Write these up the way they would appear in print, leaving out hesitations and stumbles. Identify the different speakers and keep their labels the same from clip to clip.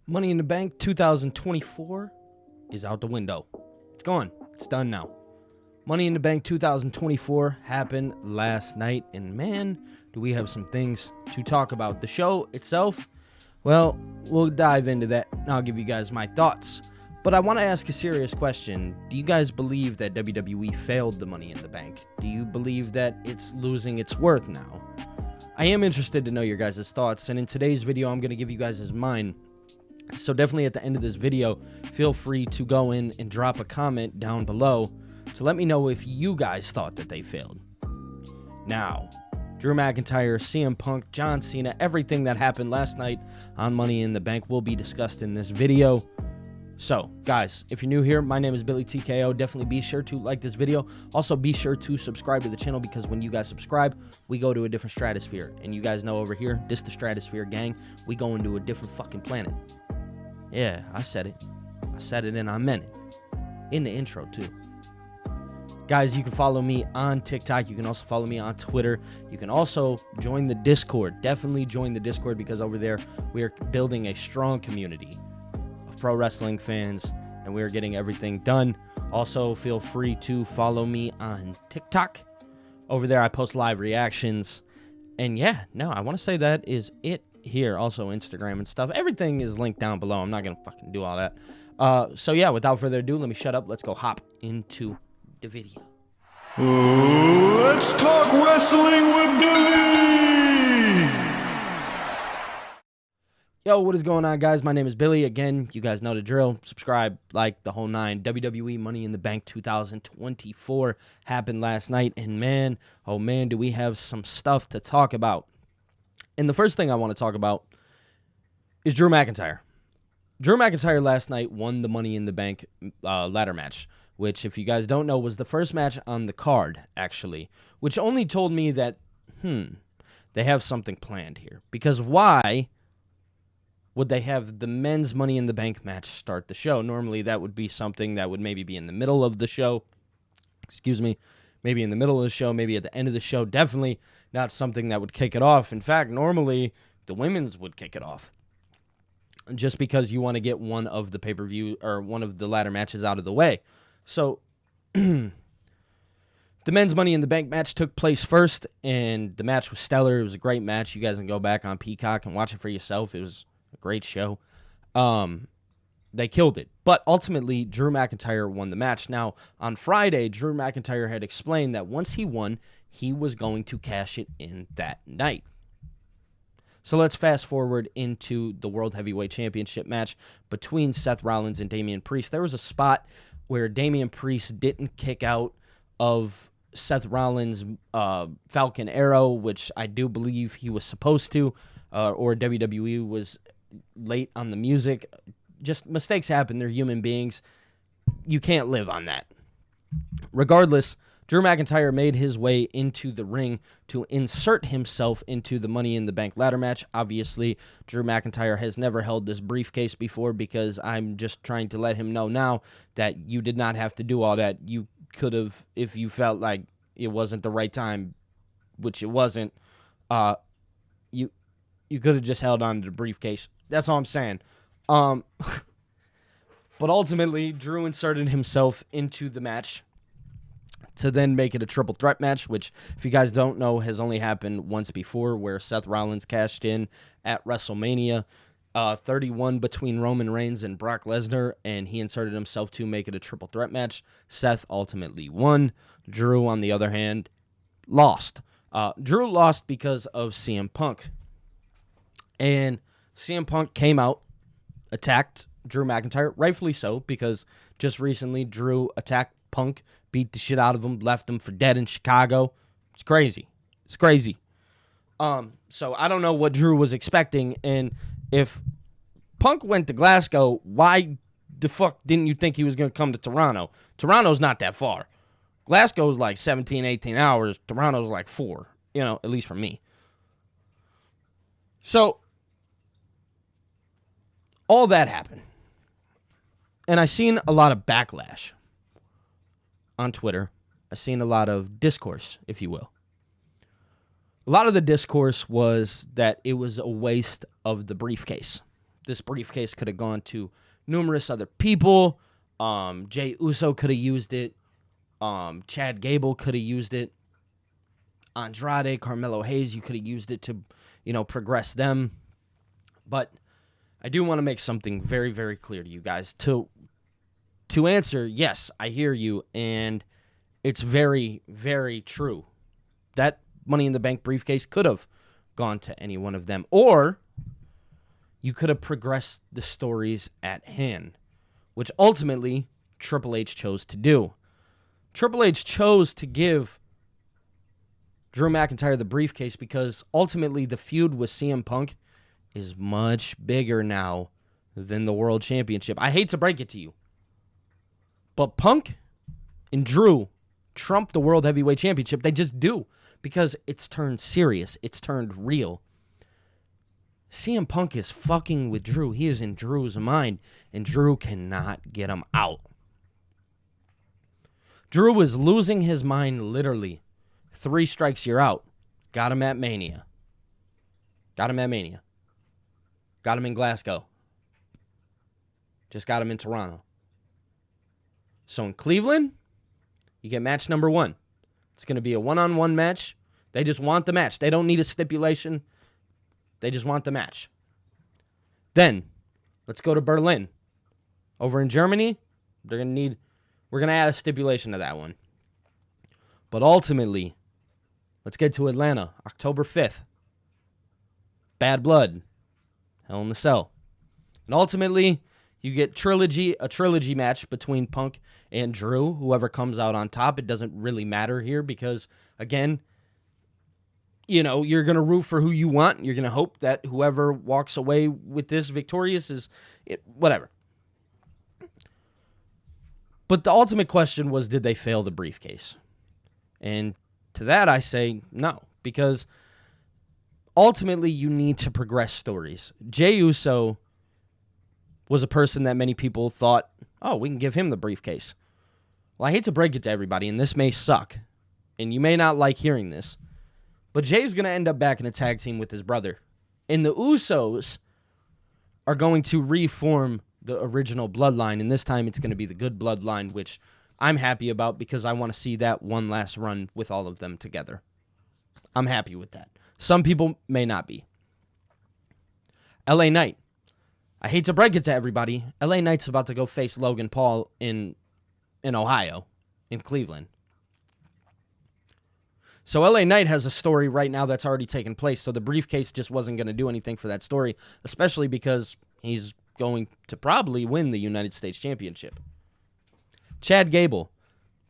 Speaker 1: Money in the Bank 2024 is out the window. It's gone. It's done now. Money in the Bank 2024 happened last night, and man, do we have some things to talk about. The show itself, well, we'll dive into that, and I'll give you guys my thoughts. But I want to ask a serious question. Do you guys believe that WWE failed the Money in the Bank? Do you believe that it's losing its worth now? I am interested to know your guys' thoughts, and in today's video, I'm going to give you guys mine. So definitely at the end of this video, feel free to go in and drop a comment down below to let me know if you guys thought that they failed. Now, Drew McIntyre, CM Punk, John Cena, everything that happened last night on Money in the Bank will be discussed in this video. So, guys, if you're new here, my name is Billy TKO. Definitely be sure to like this video. Also, be sure to subscribe to the channel because when you guys subscribe, we go to a different stratosphere. And you guys know over here, this the Stratosphere gang, we go into a different fucking planet. Yeah, I said it. I said it and I meant it. In the intro, too. Guys, you can follow me on TikTok. You can also follow me on Twitter. You can also join the Discord. Definitely join the Discord because over there, we are building a strong community of pro wrestling fans, and we are getting everything done. Also, feel free to follow me on TikTok. Over there, I post live reactions. And yeah, no, I want to say that is it. Here, also Instagram and stuff. Everything is linked down below. I'm not gonna fucking do all that. So yeah, without further ado, let me shut up. Let's go hop into the video.
Speaker 2: Let's talk wrestling with Billy.
Speaker 1: Yo, what is going on, guys? My name is Billy. Again, you guys know the drill. Subscribe, like the whole nine. WWE Money in the Bank 2024 happened last night, and man, oh man, do we have some stuff to talk about. And the first thing I want to talk about is Drew McIntyre. Drew McIntyre last night won the Money in the Bank ladder match, which, if you guys don't know, was the first match on the card, actually, which only told me that, they have something planned here. Because why would they have the men's Money in the Bank match start the show? Normally, that would be something that would maybe be in the middle of the show. Excuse me. Maybe in the middle of the show, maybe at the end of the show. Definitely not something that would kick it off. In fact, normally the women's would kick it off. Just because you want to get one of the pay-per-view or one of the ladder matches out of the way. So, the men's Money in the Bank match took place first, and the match was stellar. It was a great match. You guys can go back on Peacock and watch it for yourself. It was a great show. They killed it. But ultimately, Drew McIntyre won the match. Now, on Friday, Drew McIntyre had explained that once he won, he was going to cash it in that night. So let's fast forward into the World Heavyweight Championship match between Seth Rollins and Damian Priest. There was a spot where Damian Priest didn't kick out of Seth Rollins' Falcon Arrow, which I do believe he was supposed to, or WWE was late on the music. Just mistakes happen. They're human beings. You can't live on that. Regardless, Drew McIntyre made his way into the ring to insert himself into the Money in the Bank ladder match. Obviously, Drew McIntyre has never held this briefcase before because I'm just trying to let him know now that you did not have to do all that. You could have, if you felt like it wasn't the right time, which it wasn't, you could have just held on to the briefcase. That's all I'm saying. But ultimately, Drew inserted himself into the match to then make it a triple threat match, which, if you guys don't know, has only happened once before, where Seth Rollins cashed in at WrestleMania 31 between Roman Reigns and Brock Lesnar, and he inserted himself to make it a triple threat match. Seth ultimately won. Drew, on the other hand, lost. Drew lost because of CM Punk. And CM Punk came out, attacked Drew McIntyre, rightfully so, because just recently Drew attacked Punk, beat the shit out of him, left him for dead in Chicago. It's crazy. It's crazy. So I don't know what Drew was expecting, and if Punk went to Glasgow, why the fuck didn't you think he was going to come to Toronto? Toronto's not that far. Glasgow's like 17, 18 hours. Toronto's like 4, at least for me. So all that happened. And I seen a lot of backlash on Twitter. I seen a lot of discourse, if you will. A lot of the discourse was that it was a waste of the briefcase. This briefcase could have gone to numerous other people. Jey Uso could have used it. Chad Gable could have used it. Andrade, Carmelo Hayes, you could have used it to, progress them. But I do want to make something very, very clear to you guys. To answer, yes, I hear you, and it's very, very true. That Money in the Bank briefcase could have gone to any one of them. Or you could have progressed the stories at hand, which ultimately Triple H chose to do. Triple H chose to give Drew McIntyre the briefcase because ultimately the feud with CM Punk is much bigger now than the World Championship. I hate to break it to you, but Punk and Drew trump the World Heavyweight Championship. They just do because it's turned serious. It's turned real. CM Punk is fucking with Drew. He is in Drew's mind, and Drew cannot get him out. Drew was losing his mind literally. 3 strikes, you're out. Got him at Mania. Got him in Glasgow. Just got him in Toronto. So in Cleveland, you get match number 1. It's going to be a one-on-one match. They just want the match. They don't need a stipulation. They just want the match. Then, let's go to Berlin. Over in Germany, we're going to add a stipulation to that one. But ultimately, let's get to Atlanta, October 5th. Bad Blood, Hell in the Cell. And ultimately, you get a trilogy match between Punk and Drew. Whoever comes out on top, it doesn't really matter here because, again, you're going to root for who you want. You're going to hope that whoever walks away with this victorious is whatever. But the ultimate question was, did they fail the briefcase? And to that, I say no, because ultimately you need to progress stories. Jey Uso was a person that many people thought, oh, we can give him the briefcase. Well, I hate to break it to everybody, and this may suck, and you may not like hearing this, but Jay's going to end up back in a tag team with his brother. And the Usos are going to reform the original bloodline, and this time it's going to be the good bloodline, which I'm happy about because I want to see that one last run with all of them together. I'm happy with that. Some people may not be. LA Knight. I hate to break it to everybody. LA Knight's about to go face Logan Paul in Ohio, in Cleveland. So LA Knight has a story right now that's already taken place, so the briefcase just wasn't going to do anything for that story, especially because he's going to probably win the United States Championship. Chad Gable.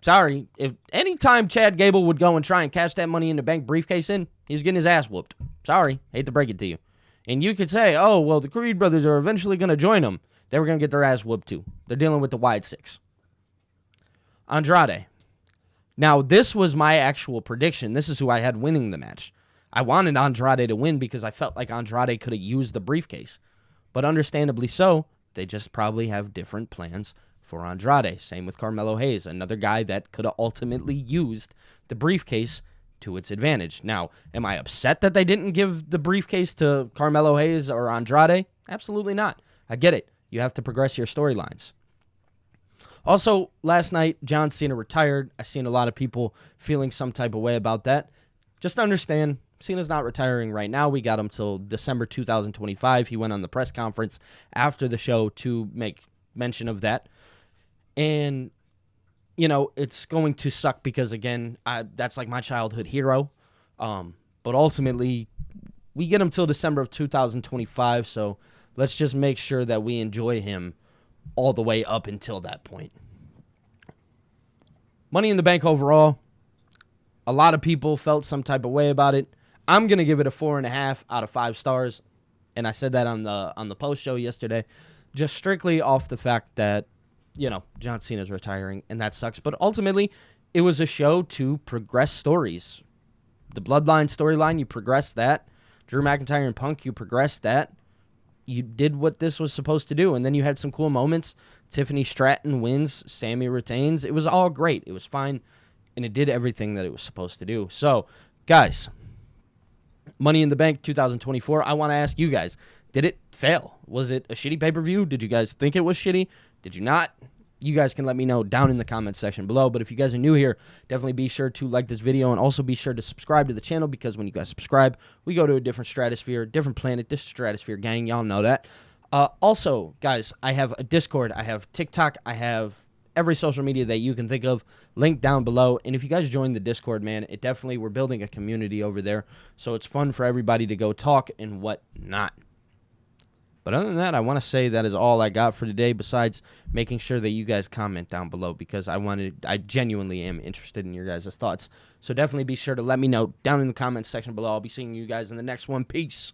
Speaker 1: Sorry, if any time Chad Gable would go and try and cash that Money in the Bank briefcase in, he was getting his ass whooped. Sorry, hate to break it to you. And you could say, oh, well, the Creed brothers are eventually going to join him. They were going to get their ass whooped too. They're dealing with the Wide Six. Andrade. Now, this was my actual prediction. This is who I had winning the match. I wanted Andrade to win because I felt like Andrade could have used the briefcase. But understandably so, they just probably have different plans for Andrade. Same with Carmelo Hayes, another guy that could have ultimately used the briefcase to its advantage. Now, am I upset that they didn't give the briefcase to Carmelo Hayes or Andrade? Absolutely not. I get it. You have to progress your storylines. Also, last night, John Cena retired. I've seen a lot of people feeling some type of way about that. Just understand, Cena's not retiring right now. We got him till December 2025. He went on the press conference after the show to make mention of that. And, it's going to suck because, again, that's like my childhood hero. But ultimately, we get him till December of 2025, so let's just make sure that we enjoy him all the way up until that point. Money in the Bank overall, a lot of people felt some type of way about it. I'm going to give it a 4.5 out of 5 stars, and I said that on the post show yesterday, just strictly off the fact that, John Cena's retiring, and that sucks. But ultimately, it was a show to progress stories. The Bloodline storyline, you progressed that. Drew McIntyre and Punk, you progressed that. You did what this was supposed to do, and then you had some cool moments. Tiffany Stratton wins, Sammy retains. It was all great. It was fine, and it did everything that it was supposed to do. So, guys, Money in the Bank 2024, I want to ask you guys, Did it fail? Was it a shitty pay-per-view? Did you guys think it was shitty? Did you not? You guys can let me know down in the comments section below. But if you guys are new here, definitely be sure to like this video and also be sure to subscribe to the channel, because when you guys subscribe, we go to a different stratosphere, different planet, this stratosphere gang. Y'all know that. Also, guys, I have a Discord. I have TikTok. I have every social media that you can think of linked down below. And if you guys join the Discord, man, we're building a community over there. So it's fun for everybody to go talk and whatnot. But other than that, I want to say that is all I got for today, besides making sure that you guys comment down below, because I genuinely am interested in your guys' thoughts. So definitely be sure to let me know down in the comments section below. I'll be seeing you guys in the next one. Peace.